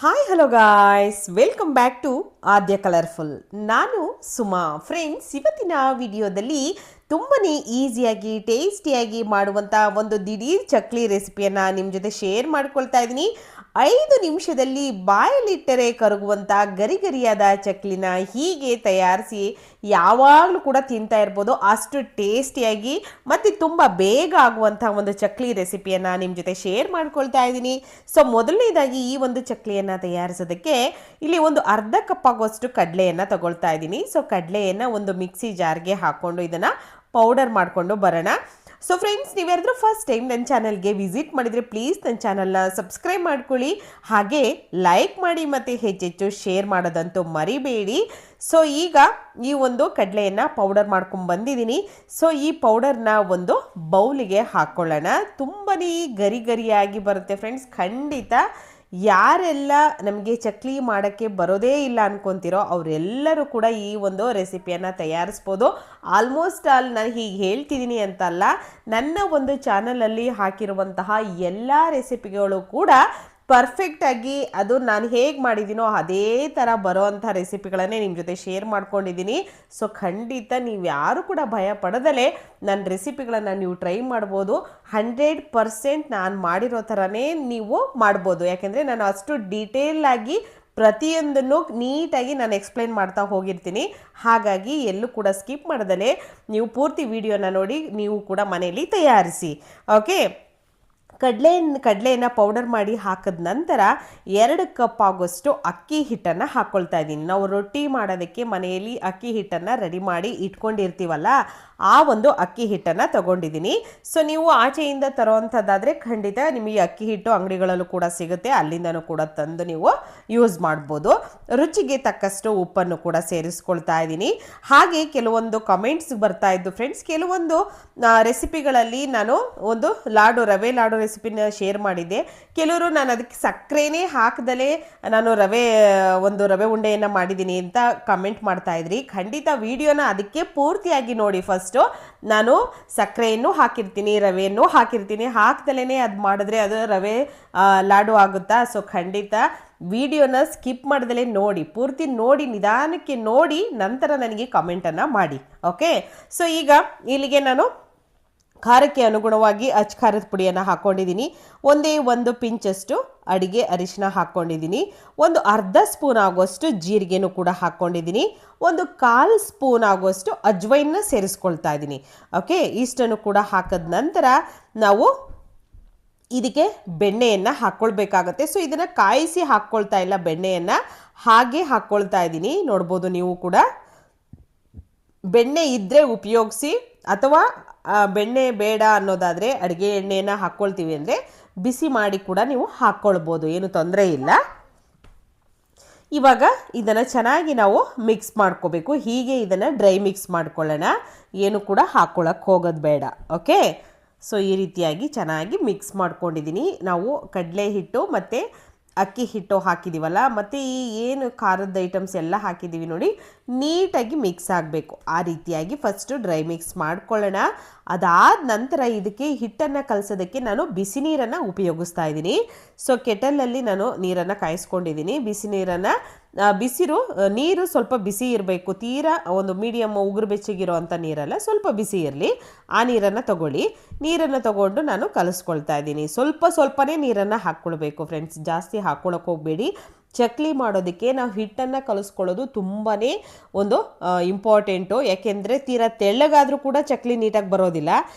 Hi hello guys, welcome back to Aadya colourful. ನಾನು Suma. Friends, ಇವತ್ತಿನ ವಿಡಿಯೋದಲ್ಲಿ ತುಂಬನೇ ಈಸಿಯಾಗಿ ಟೇಸ್ಟಿಯಾಗಿ ಮಾಡುವಂಥ ಒಂದು ದಿಢೀರ್ ಚಕ್ಲಿ ರೆಸಿಪಿಯನ್ನು ನಿಮ್ಮ ಜೊತೆ ಶೇರ್ ಮಾಡ್ಕೊಳ್ತಾ ಇದ್ದೀನಿ. 5 ನಿಮಿಷದಲ್ಲಿ ಬಾಯಲ್ಲಿಟ್ಟರೆ ಕರಗುವಂಥ ಗರಿಗರಿಯಾದ ಚಕ್ಲಿನ ಹೀಗೆ ತಯಾರಿಸಿ ಯಾವಾಗಲೂ ಕೂಡ ತಿಂತಾ ಇರ್ಬೋದು. ಅಷ್ಟು ಟೇಸ್ಟಿಯಾಗಿ ಮತ್ತು ತುಂಬ ಬೇಗ ಆಗುವಂಥ ಒಂದು ಚಕ್ಲಿ ರೆಸಿಪಿಯನ್ನು ನಿಮ್ಮ ಜೊತೆ ಶೇರ್ ಮಾಡ್ಕೊಳ್ತಾ ಇದ್ದೀನಿ. ಸೊ ಮೊದಲನೇದಾಗಿ ಈ ಒಂದು ಚಕ್ಲಿಯನ್ನು ತಯಾರಿಸೋದಕ್ಕೆ ಇಲ್ಲಿ ಒಂದು ಅರ್ಧ ಕಪ್ ಆಗುವಷ್ಟು ಕಡಲೆಯನ್ನು ತಗೊಳ್ತಾ ಇದ್ದೀನಿ. ಸೊ ಕಡಲೆಯನ್ನು ಒಂದು ಮಿಕ್ಸಿ ಜಾರ್ಗೆ ಹಾಕ್ಕೊಂಡು ಇದನ್ನು ಪೌಡರ್ ಮಾಡಿಕೊಂಡು ಬರೋಣ. ಸೊ ಫ್ರೆಂಡ್ಸ್, ನೀವ್ಯಾರಾದ್ರೂ ಫಸ್ಟ್ ಟೈಮ್ ನನ್ನ ಚಾನಲ್ಗೆ ವಿಸಿಟ್ ಮಾಡಿದರೆ ಪ್ಲೀಸ್ ನನ್ನ ಚಾನಲ್ನ ಸಬ್ಸ್ಕ್ರೈಬ್ ಮಾಡ್ಕೊಳ್ಳಿ, ಹಾಗೆ ಲೈಕ್ ಮಾಡಿ ಮತ್ತು ಹೆಚ್ಚೆಚ್ಚು ಶೇರ್ ಮಾಡೋದಂತೂ ಮರಿಬೇಡಿ. ಸೊ ಈಗ ಈ ಒಂದು ಕಡಲೆಯನ್ನು ಪೌಡರ್ ಮಾಡ್ಕೊಂಡು ಬಂದಿದ್ದೀನಿ. ಸೊ ಈ ಪೌಡರ್ನ ಒಂದು ಬೌಲಿಗೆ ಹಾಕ್ಕೊಳ್ಳೋಣ. ತುಂಬಾ ಗರಿಯಾಗಿ ಬರುತ್ತೆ ಫ್ರೆಂಡ್ಸ್. ಖಂಡಿತ ಯಾರೆಲ್ಲ ನಮಗೆ ಚಕ್ಲಿ ಮಾಡೋಕ್ಕೆ ಬರೋದೇ ಇಲ್ಲ ಅನ್ಕೊತಿರೋ ಅವರೆಲ್ಲರೂ ಕೂಡ ಈ ಒಂದು ರೆಸಿಪಿಯನ್ನು ತಯಾರಿಸ್ಬೋದು. ಆಲ್ಮೋಸ್ಟ್ ನಾನು ಹೀಗೆ ಹೇಳ್ತಿದ್ದೀನಿ ಅಂತಲ್ಲ, ನನ್ನ ಒಂದು ಚಾನಲಲ್ಲಿ ಹಾಕಿರುವಂತಹ ಎಲ್ಲ ರೆಸಿಪಿಗಳು ಕೂಡ ಪರ್ಫೆಕ್ಟಾಗಿ ಅದು ನಾನು ಹೇಗೆ ಮಾಡಿದ್ದೀನೋ ಅದೇ ಥರ ಬರೋ ಅಂಥ ರೆಸಿಪಿಗಳನ್ನೇ ನಿಮ್ಮ ಜೊತೆ ಶೇರ್ ಮಾಡ್ಕೊಂಡಿದ್ದೀನಿ. ಸೊ ಖಂಡಿತ ನೀವು ಯಾರು ಕೂಡ ಭಯ ಪಡದಲೇ ನನ್ನ ರೆಸಿಪಿಗಳನ್ನು ನೀವು ಟ್ರೈ ಮಾಡ್ಬೋದು. 100% ನಾನು ಮಾಡಿರೋ ಥರನೇ ನೀವು ಮಾಡ್ಬೋದು. ಯಾಕೆಂದರೆ ನಾನು ಅಷ್ಟು ಡೀಟೇಲಾಗಿ ಪ್ರತಿಯೊಂದನ್ನು ನೀಟಾಗಿ ನಾನು ಎಕ್ಸ್ಪ್ಲೈನ್ ಮಾಡ್ತಾ ಹೋಗಿರ್ತೀನಿ. ಹಾಗಾಗಿ ಎಲ್ಲೂ ಕೂಡ ಸ್ಕಿಪ್ ಮಾಡದಲೇ ನೀವು ಪೂರ್ತಿ ವಿಡಿಯೋನ ನೋಡಿ ನೀವು ಕೂಡ ಮನೆಯಲ್ಲಿ ತಯಾರಿಸಿ. ಓಕೆ, ಕಡಲೆಯನ್ನು ಪೌಡರ್ ಮಾಡಿ ಹಾಕಿದ ನಂತರ 2 ಕಪ್ ಆಗೋಷ್ಟು ಅಕ್ಕಿ ಹಿಟ್ಟನ್ನು ಹಾಕ್ಕೊಳ್ತಾ ಇದ್ದೀನಿ. ನಾವು ರೊಟ್ಟಿ ಮಾಡೋದಕ್ಕೆ ಮನೆಯಲ್ಲಿ ಅಕ್ಕಿ ಹಿಟ್ಟನ್ನು ರೆಡಿ ಮಾಡಿ ಇಟ್ಕೊಂಡಿರ್ತೀವಲ್ಲ, ಆ ಒಂದು ಅಕ್ಕಿ ಹಿಟ್ಟನ್ನು ತಗೊಂಡಿದ್ದೀನಿ. ಸೊ ನೀವು ಆಚೆಯಿಂದ ತರೋವಂಥದ್ದಾದರೆ ಖಂಡಿತ ನಿಮಗೆ ಅಕ್ಕಿ ಹಿಟ್ಟು ಅಂಗಡಿಗಳಲ್ಲೂ ಕೂಡ ಸಿಗುತ್ತೆ, ಅಲ್ಲಿಂದನೂ ಕೂಡ ತಂದು ನೀವು ಯೂಸ್ ಮಾಡ್ಬೋದು. ರುಚಿಗೆ ತಕ್ಕಷ್ಟು ಉಪ್ಪನ್ನು ಕೂಡ ಸೇರಿಸ್ಕೊಳ್ತಾ ಇದ್ದೀನಿ. ಹಾಗೆ ಕೆಲವೊಂದು ಕಮೆಂಟ್ಸ್ ಬರ್ತಾ ಇದ್ದು ಫ್ರೆಂಡ್ಸ್, ಕೆಲವೊಂದು ರೆಸಿಪಿಗಳಲ್ಲಿ ನಾನು ಒಂದು ರವೆ ಲಾಡು ರೆಸಿಪಿನ ಶೇರ್ ಮಾಡಿದ್ದೆ. ಕೆಲವರು ನಾನು ಅದಕ್ಕೆ ಸಕ್ಕರೆನೇ ಹಾಕದಲೇ ನಾನು ರವೆ ಉಂಡೆಯನ್ನು ಮಾಡಿದ್ದೀನಿ ಅಂತ ಕಮೆಂಟ್ ಮಾಡ್ತಾ ಇದ್ರಿ. ಖಂಡಿತ ವಿಡಿಯೋನ ಅದಕ್ಕೆ ಪೂರ್ತಿಯಾಗಿ ನೋಡಿ. ಫಸ್ಟು ನಾನು ಸಕ್ಕರೆಯನ್ನು ಹಾಕಿರ್ತೀನಿ, ರವೆಯನ್ನು ಹಾಕಿರ್ತೀನಿ. ಹಾಕ್ದಲೇ ಅದು ಮಾಡಿದ್ರೆ ಅದು ರವೆ ಲಾಡು ಆಗುತ್ತಾ? ಸೊ ಖಂಡಿತ ವಿಡಿಯೋನ ಸ್ಕಿಪ್ ಮಾಡ್ದಲೇ ನೋಡಿ, ಪೂರ್ತಿ ನೋಡಿ, ನಿಧಾನಕ್ಕೆ ನೋಡಿ ನಂತರ ನನಗೆ ಕಮೆಂಟನ್ನು ಮಾಡಿ. ಓಕೆ, ಸೊ ಈಗ ಇಲ್ಲಿಗೆ ನಾನು ಖಾರಕ್ಕೆ ಅನುಗುಣವಾಗಿ ಖಾರದ ಪುಡಿಯನ್ನು ಹಾಕ್ಕೊಂಡಿದ್ದೀನಿ. ಒಂದು ಪಿಂಚಷ್ಟು ಅಡಿಗೆ ಅರಿಶಿನ ಹಾಕ್ಕೊಂಡಿದ್ದೀನಿ. ಒಂದು ಅರ್ಧ ಸ್ಪೂನ್ ಆಗುವಷ್ಟು ಜೀರಿಗೆನೂ ಕೂಡ ಹಾಕ್ಕೊಂಡಿದ್ದೀನಿ. 1/4 ಸ್ಪೂನ್ ಆಗುವಷ್ಟು ಅಜ್ವೈನ್ನ ಸೇರಿಸ್ಕೊಳ್ತಾ ಇದ್ದೀನಿ. ಓಕೆ, ಇಷ್ಟನ್ನು ಕೂಡ ಹಾಕಿದ ನಂತರ ನಾವು ಇದಕ್ಕೆ ಬೆಣ್ಣೆಯನ್ನು ಹಾಕ್ಕೊಳ್ಬೇಕಾಗತ್ತೆ. ಸೊ ಇದನ್ನು ಕಾಯಿಸಿ ಹಾಕ್ಕೊಳ್ತಾ ಇಲ್ಲ, ಬೆಣ್ಣೆಯನ್ನು ಹಾಗೆ ಹಾಕ್ಕೊಳ್ತಾ ಇದ್ದೀನಿ. ನೋಡ್ಬೋದು ನೀವು ಕೂಡ. ಬೆಣ್ಣೆ ಇದ್ದರೆ ಉಪಯೋಗಿಸಿ, ಅಥವಾ ಬೆಣ್ಣೆ ಬೇಡ ಅನ್ನೋದಾದರೆ ಅಡುಗೆ ಎಣ್ಣೆಯನ್ನು ಹಾಕ್ಕೊಳ್ತೀವಿ ಅಂದರೆ ಬಿಸಿ ಮಾಡಿ ಕೂಡ ನೀವು ಹಾಕ್ಕೊಳ್ಬೋದು, ಏನು ತೊಂದರೆ ಇಲ್ಲ. ಇವಾಗ ಇದನ್ನು ಚೆನ್ನಾಗಿ ನಾವು ಮಿಕ್ಸ್ ಮಾಡ್ಕೋಬೇಕು. ಹೀಗೆ ಇದನ್ನು ಡ್ರೈ ಮಿಕ್ಸ್ ಮಾಡ್ಕೊಳ್ಳೋಣ, ಏನು ಕೂಡ ಹಾಕ್ಕೊಳ್ಳೋಕ್ಕೆ ಹೋಗೋದು ಬೇಡ. ಓಕೆ, ಸೊ ಈ ರೀತಿಯಾಗಿ ಚೆನ್ನಾಗಿ ಮಿಕ್ಸ್ ಮಾಡ್ಕೊಂಡಿದ್ದೀನಿ. ನಾವು ಕಡಲೆ ಹಿಟ್ಟು ಮತ್ತು ಅಕ್ಕಿ ಹಿಟ್ಟು ಹಾಕಿದ್ದೀವಲ್ಲ, ಮತ್ತು ಈ ಏನು ಖಾರದ ಐಟಮ್ಸ್ ಎಲ್ಲ ಹಾಕಿದ್ದೀವಿ ನೋಡಿ, ನೀಟಾಗಿ ಮಿಕ್ಸ್ ಆಗಬೇಕು. ಆ ರೀತಿಯಾಗಿ ಫಸ್ಟು ಡ್ರೈ ಮಿಕ್ಸ್ ಮಾಡ್ಕೊಳ್ಳೋಣ. ಅದಾದ ನಂತರ ಇದಕ್ಕೆ ಹಿಟ್ಟನ್ನು ಕಲಸೋದಕ್ಕೆ ನಾನು ಬಿಸಿ ನೀರನ್ನು ಉಪಯೋಗಿಸ್ತಾ ಇದ್ದೀನಿ. ಸೊ ಕೆಟಲಲ್ಲಿ ನಾನು ನೀರನ್ನು ಕಾಯಿಸ್ಕೊಂಡಿದ್ದೀನಿ. ಬಿಸಿ ನೀರು ಸ್ವಲ್ಪ ಬಿಸಿ ಇರಬೇಕು, ತೀರಾ ಒಂದು ಮೀಡಿಯಮ್ ಉಗುರು ಬೆಚ್ಚಗಿರೋ ಅಂಥ ನೀರಲ್ಲ, ಸ್ವಲ್ಪ ಬಿಸಿ ಇರಲಿ. ಆ ನೀರನ್ನು ತಗೊಳ್ಳಿ. ನೀರನ್ನು ತಗೊಂಡು ನಾನು ಕಲಿಸ್ಕೊಳ್ತಾ ಇದ್ದೀನಿ. ಸ್ವಲ್ಪನೇ ನೀರನ್ನು ಹಾಕ್ಕೊಳ್ಬೇಕು ಫ್ರೆಂಡ್ಸ್, ಜಾಸ್ತಿ ಹಾಕ್ಕೊಳಕ್ಕೆ ಹೋಗಬೇಡಿ. ಚಕ್ಲಿ ಮಾಡೋದಕ್ಕೆ ನಾವು ಹಿಟ್ಟನ್ನು ಕಲಿಸ್ಕೊಳ್ಳೋದು ತುಂಬಾ ಒಂದು ಇಂಪಾರ್ಟೆಂಟು. ಯಾಕೆಂದರೆ ತೀರಾ ತೆಳ್ಳಗಾದರೂ ಕೂಡ ಚಕ್ಲಿ ನೀಟಾಗಿ ಬರೋದಿಲ್ಲ,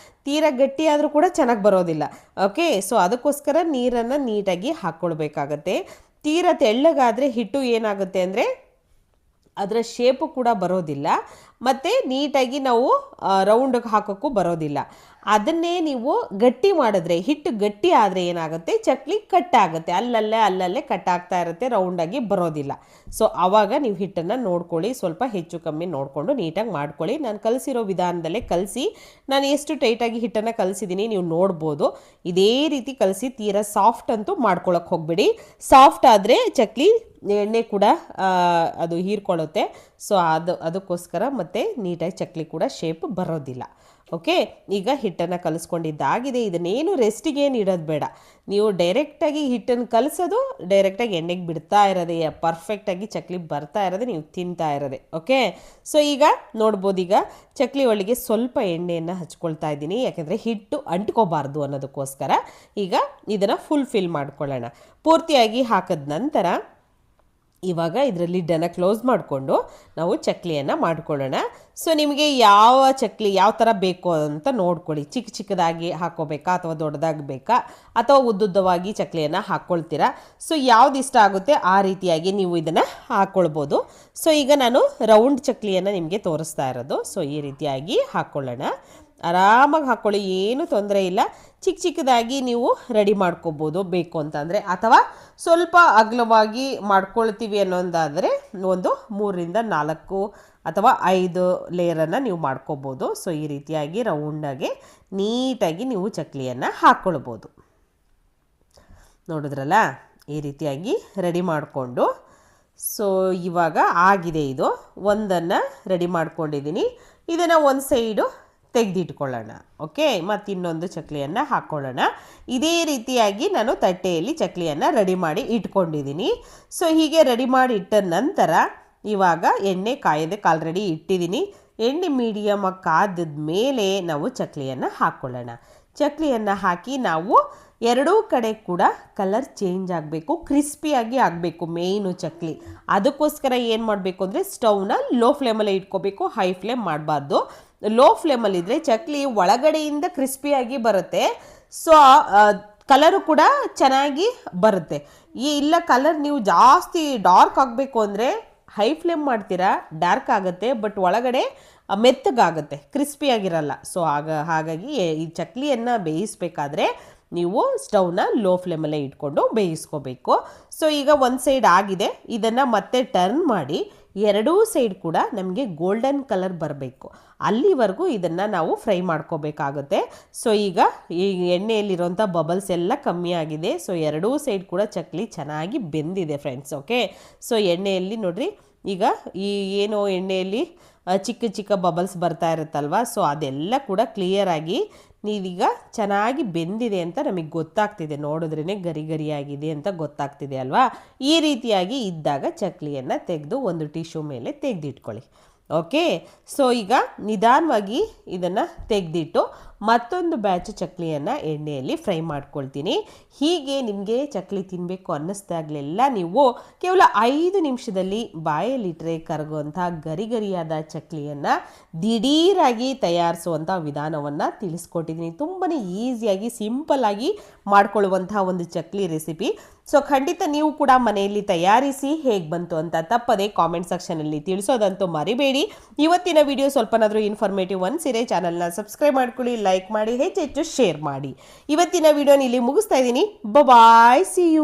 ತೀರಾ ಗಟ್ಟಿಯಾದರೂ ಕೂಡ ಚೆನ್ನಾಗಿ ಬರೋದಿಲ್ಲ. ಓಕೆ, ಸೊ ಅದಕ್ಕೋಸ್ಕರ ನೀರನ್ನು ನೀಟಾಗಿ ಹಾಕ್ಕೊಳ್ಬೇಕಾಗತ್ತೆ. ತೀರಾ ತೆಳ್ಳಗಾದರೆ ಹಿಟ್ಟು ಏನಾಗುತ್ತೆ ಅಂದರೆ ಅದರ ಶೇಪು ಕೂಡ ಬರೋದಿಲ್ಲ, ಮತ್ತು ನೀಟಾಗಿ ನಾವು ರೌಂಡಿಗೆ ಹಾಕೋಕ್ಕೂ ಬರೋದಿಲ್ಲ. ಅದನ್ನೇ ನೀವು ಗಟ್ಟಿ ಮಾಡಿದ್ರೆ, ಹಿಟ್ಟು ಗಟ್ಟಿ ಆದರೆ ಏನಾಗುತ್ತೆ, ಚಕ್ಲಿ ಕಟ್ಟಾಗುತ್ತೆ, ಅಲ್ಲಲ್ಲೇ ಕಟ್ಟಾಗ್ತಾ ಇರುತ್ತೆ, ರೌಂಡಾಗಿ ಬರೋದಿಲ್ಲ. ಸೊ ಆವಾಗ ನೀವು ಹಿಟ್ಟನ್ನು ನೋಡ್ಕೊಳ್ಳಿ, ಸ್ವಲ್ಪ ಹೆಚ್ಚು ಕಮ್ಮಿ ನೋಡಿಕೊಂಡು ನೀಟಾಗಿ ಮಾಡ್ಕೊಳ್ಳಿ. ನಾನು ಕಲಿಸಿರೋ ವಿಧಾನದಲ್ಲೇ ಕಲಸಿ, ನಾನು ಎಷ್ಟು ಟೈಟಾಗಿ ಹಿಟ್ಟನ್ನು ಕಲಿಸಿದ್ದೀನಿ ನೀವು ನೋಡ್ಬೋದು. ಇದೇ ರೀತಿ ಕಲಸಿ, ತೀರಾ ಸಾಫ್ಟ್ ಅಂತೂ ಮಾಡ್ಕೊಳ್ಳೋಕೆ ಹೋಗಬೇಡಿ. ಸಾಫ್ಟ್ ಆದರೆ ಚಕ್ಲಿ ಎಣ್ಣೆ ಕೂಡ ಅದು ಹೀರ್ಕೊಳ್ಳುತ್ತೆ. ಸೊ ಅದಕ್ಕೋಸ್ಕರ ಮತ್ತೆ ನೀಟಾಗಿ ಚಕ್ಲಿ ಕೂಡ ಶೇಪ್ ಬರೋದಿಲ್ಲ. ಓಕೆ, ಈಗ ಹಿಟ್ಟನ್ನು ಕಲಿಸ್ಕೊಂಡಿದ್ದಾಗಿದೆ. ಇದನ್ನೇನು ರೆಸ್ಟಿಗೇನು ಇಡೋದು ಬೇಡ. ನೀವು ಡೈರೆಕ್ಟಾಗಿ ಹಿಟ್ಟನ್ನು ಕಲಿಸೋದು, ಡೈರೆಕ್ಟಾಗಿ ಎಣ್ಣೆಗೆ ಬಿಡ್ತಾ ಇರೋದೆ, ಪರ್ಫೆಕ್ಟಾಗಿ ಚಕ್ಲಿ ಬರ್ತಾ ಇರೋದೆ, ನೀವು ತಿಂತಾ ಇರೋದೆ. ಓಕೆ, ಸೊ ಈಗ ನೋಡ್ಬೋದು, ಈಗ ಚಕ್ಲಿ ಒಳಗೆ ಸ್ವಲ್ಪ ಎಣ್ಣೆಯನ್ನು ಹಚ್ಕೊಳ್ತಾ ಇದ್ದೀನಿ, ಯಾಕೆಂದರೆ ಹಿಟ್ಟು ಅಂಟ್ಕೋಬಾರ್ದು ಅನ್ನೋದಕ್ಕೋಸ್ಕರ. ಈಗ ಇದನ್ನು ಫಿಲ್ ಮಾಡ್ಕೊಳ್ಳೋಣ. ಪೂರ್ತಿಯಾಗಿ ಹಾಕಿದ ನಂತರ ಇವಾಗ ಇದರ ಲಿಡ್ಡನ್ನು ಕ್ಲೋಸ್ ಮಾಡಿಕೊಂಡು ನಾವು ಚಕ್ಲಿಯನ್ನು ಮಾಡ್ಕೊಳ್ಳೋಣ. ಸೊ ನಿಮಗೆ ಯಾವ ಚಕ್ಲಿ ಯಾವ ಥರ ಬೇಕು ಅಂತ ನೋಡ್ಕೊಳ್ಳಿ. ಚಿಕ್ಕ ಚಿಕ್ಕದಾಗಿ ಹಾಕ್ಕೋಬೇಕಾ ಅಥವಾ ದೊಡ್ಡದಾಗಿ ಬೇಕಾ ಅಥವಾ ಉದ್ದುದ್ದವಾಗಿ ಚಕ್ಲಿಯನ್ನು ಹಾಕ್ಕೊಳ್ತೀರಾ. ಸೊ ಯಾವ್ದು ಇಷ್ಟ ಆಗುತ್ತೆ ಆ ರೀತಿಯಾಗಿ ನೀವು ಇದನ್ನು ಹಾಕ್ಕೊಳ್ಬೋದು. ಸೊ ಈಗ ನಾನು ರೌಂಡ್ ಚಕ್ಲಿಯನ್ನು ನಿಮಗೆ ತೋರಿಸ್ತಾ ಇರೋದು. ಸೊ ಈ ರೀತಿಯಾಗಿ ಹಾಕ್ಕೊಳ್ಳೋಣ. ಆರಾಮಾಗಿ ಹಾಕ್ಕೊಳ್ಳಿ, ಏನು ತೊಂದರೆ ಇಲ್ಲ. ಚಿಕ್ಕ ಚಿಕ್ಕದಾಗಿ ನೀವು ರೆಡಿ ಮಾಡ್ಕೋಬೋದು ಬೇಕು ಅಂತಂದರೆ, ಅಥವಾ ಸ್ವಲ್ಪ ಅಗಲವಾಗಿ ಮಾಡ್ಕೊಳ್ತೀವಿ ಅನ್ನೋದಾದರೆ ಒಂದು 3-4 ಅಥವಾ 5 ಲೇಯರನ್ನು ನೀವು ಮಾಡ್ಕೋಬೋದು. ಸೊ ಈ ರೀತಿಯಾಗಿ ರೌಂಡಾಗಿ ನೀಟಾಗಿ ನೀವು ಚಕ್ಲಿಯನ್ನು ಹಾಕ್ಕೊಳ್ಬೋದು. ನೋಡಿದ್ರಲ್ಲ, ಈ ರೀತಿಯಾಗಿ ರೆಡಿ ಮಾಡಿಕೊಂಡು, ಸೊ ಇವಾಗ ಆಗಿದೆ. ಇದು ಒಂದನ್ನು ರೆಡಿ ಮಾಡ್ಕೊಂಡಿದ್ದೀನಿ. ಇದನ್ನು ಒಂದು ಸೈಡು ತೆಗೆದಿಟ್ಕೊಳ್ಳೋಣ. ಓಕೆ, ಮತ್ತು ಇನ್ನೊಂದು ಚಕ್ಲಿಯನ್ನು ಹಾಕ್ಕೊಳ್ಳೋಣ. ಇದೇ ರೀತಿಯಾಗಿ ನಾನು ತಟ್ಟೆಯಲ್ಲಿ ಚಕ್ಲಿಯನ್ನು ರೆಡಿ ಮಾಡಿ ಇಟ್ಕೊಂಡಿದ್ದೀನಿ. ಸೊ ಹೀಗೆ ರೆಡಿ ಮಾಡಿ ಇಟ್ಟ ನಂತರ ಇವಾಗ ಎಣ್ಣೆ ಕಾಯೋದಕ್ಕೆ ಆಲ್ರೆಡಿ ಇಟ್ಟಿದ್ದೀನಿ. ಎಣ್ಣೆ ಮೀಡಿಯಮಾಗಿ ಕಾದ ಮೇಲೆ ನಾವು ಚಕ್ಲಿಯನ್ನು ಹಾಕ್ಕೊಳ್ಳೋಣ. ಚಕ್ಲಿಯನ್ನು ಹಾಕಿ ನಾವು ಎರಡೂ ಕಡೆ ಕೂಡ ಕಲರ್ ಚೇಂಜ್ ಆಗಬೇಕು, ಕ್ರಿಸ್ಪಿಯಾಗಿ ಆಗಬೇಕು ಮೇಯ್ನು ಚಕ್ಲಿ. ಅದಕ್ಕೋಸ್ಕರ ಏನು ಮಾಡಬೇಕು ಅಂದರೆ ಸ್ಟವ್ನ ಲೋ ಫ್ಲೇಮಲ್ಲೇ ಇಟ್ಕೋಬೇಕು, ಹೈ ಫ್ಲೇಮ್ ಮಾಡಬಾರ್ದು. ಲೋ ಫ್ಲೇಮಲ್ಲಿದ್ದರೆ ಚಕ್ಲಿ ಒಳಗಡೆಯಿಂದ ಕ್ರಿಸ್ಪಿಯಾಗಿ ಬರುತ್ತೆ. ಸೊ ಕಲರು ಕೂಡ ಚೆನ್ನಾಗಿ ಬರುತ್ತೆ. ಇಲ್ಲ ಕಲರ್ ನೀವು ಜಾಸ್ತಿ ಡಾರ್ಕ್ ಆಗಬೇಕು ಅಂದರೆ ಹೈ ಫ್ಲೇಮ್ ಮಾಡ್ತೀರಾ, ಡಾರ್ಕ್ ಆಗುತ್ತೆ, ಬಟ್ ಒಳಗಡೆ ಮೆತ್ತಗಾಗುತ್ತೆ, ಕ್ರಿಸ್ಪಿಯಾಗಿರಲ್ಲ. ಸೊ ಹಾಗಾಗಿ ಈ ಚಕ್ಲಿಯನ್ನು ಬೇಯಿಸಬೇಕಾದ್ರೆ ನೀವು ಸ್ಟವ್ನ ಲೋ ಫ್ಲೇಮಲ್ಲೇ ಇಟ್ಕೊಂಡು ಬೇಯಿಸ್ಕೋಬೇಕು. ಸೊ ಈಗ ಒಂದು ಸೈಡ್ ಆಗಿದೆ, ಇದನ್ನು ಮತ್ತೆ ಟರ್ನ್ ಮಾಡಿ ಎರಡೂ ಸೈಡ್ ಕೂಡ ನಮಗೆ ಗೋಲ್ಡನ್ ಕಲರ್ ಬರಬೇಕು, ಅಲ್ಲಿವರೆಗೂ ಇದನ್ನು ನಾವು ಫ್ರೈ ಮಾಡ್ಕೋಬೇಕಾಗುತ್ತೆ. ಸೊ ಈಗ ಈ ಎಣ್ಣೆಯಲ್ಲಿರೋಂಥ ಬಬಲ್ಸ್ ಎಲ್ಲ ಕಮ್ಮಿ ಆಗಿದೆ. ಸೊ ಎರಡೂ ಸೈಡ್ ಕೂಡ ಚಕ್ಲಿ ಚೆನ್ನಾಗಿ ಬೆಂದಿದೆ ಫ್ರೆಂಡ್ಸ್. ಓಕೆ, ಸೊ ಎಣ್ಣೆಯಲ್ಲಿ ನೋಡ್ರಿ, ಈಗ ಈ ಏನೋ ಎಣ್ಣೆಯಲ್ಲಿ ಚಿಕ್ಕ ಚಿಕ್ಕ ಬಬಲ್ಸ್ ಬರ್ತಾ ಇರುತ್ತಲ್ವ, ಸೊ ಅದೆಲ್ಲ ಕೂಡ ಕ್ಲಿಯರಾಗಿ ನೀವೀಗ ಚೆನ್ನಾಗಿ ಬೆಂದಿದೆ ಅಂತ ನಮಗೆ ಗೊತ್ತಾಗ್ತಿದೆ. ನೋಡಿದ್ರೇ ಗರಿ ಗರಿಯಾಗಿದೆ ಅಂತ ಗೊತ್ತಾಗ್ತಿದೆ ಅಲ್ವಾ. ಈ ರೀತಿಯಾಗಿ ಇದ್ದಾಗ ಚಕ್ಲಿಯನ್ನು ತೆಗೆದು ಒಂದು ಟಿಶ್ಯೂ ಮೇಲೆ ತೆಗೆದಿಟ್ಕೊಳ್ಳಿ. ಓಕೆ, ಸೊ ಈಗ ನಿಧಾನವಾಗಿ ಇದನ್ನು ತೆಗೆದಿಟ್ಟು ಮತ್ತೊಂದು ಬ್ಯಾಚ್ ಚಕ್ಲಿಯನ್ನು ಎಣ್ಣೆಯಲ್ಲಿ ಫ್ರೈ ಮಾಡ್ಕೊಳ್ತೀನಿ. ಹೀಗೆ ನಿಮಗೆ ಚಕ್ಲಿ ತಿನ್ನಬೇಕು ಅನ್ನಿಸ್ದಾಗಲೆಲ್ಲ ನೀವು ಕೇವಲ 5 ನಿಮಿಷದಲ್ಲಿ ಬಾಯಲ್ಲಿಟ್ಟರೆ ಕರಗುವಂಥ ಗರಿ ಗರಿಯಾದ ಚಕ್ಲಿಯನ್ನು ದಿಢೀರಾಗಿ ತಯಾರಿಸುವಂಥ ವಿಧಾನವನ್ನು ತಿಳಿಸ್ಕೊಟ್ಟಿದ್ದೀನಿ. ತುಂಬಾ ಈಸಿಯಾಗಿ ಸಿಂಪಲ್ಲಾಗಿ ಮಾಡ್ಕೊಳ್ಳುವಂಥ ಒಂದು ಚಕ್ಲಿ ರೆಸಿಪಿ. ಸೊ ಖಂಡಿತ ನೀವು ಕೂಡ ಮನೆಯಲ್ಲಿ ತಯಾರಿಸಿ ಹೇಗೆ ಬಂತು ಅಂತ ತಪ್ಪದೆ ಕಾಮೆಂಟ್ ಸೆಕ್ಷನಲ್ಲಿ ತಿಳಿಸೋದಂತೂ ಮರಿಬೇಡಿ. ಇವತ್ತಿನ ವಿಡಿಯೋ ಸ್ವಲ್ಪನಾದರೂ ಇನ್ಫಾರ್ಮೇಟಿವ್ ಅನಿಸಿದರೆ ಚಾನಲ್ನ ಸಬ್ಸ್ಕ್ರೈಬ್ ಮಾಡ್ಕೊಳ್ಳಿ, ಲೈಕ್ ಮಾಡಿ, ಹೆಚ್ಚೆಚ್ಚು ಶೇರ್ ಮಾಡಿ. ಇವತ್ತಿನ ವಿಡಿಯೋನ ಇಲ್ಲಿ ಮುಗಿಸ್ತಾ ಇದ್ದೀನಿ. ಬಾಯ್, ಸಿ ಯು.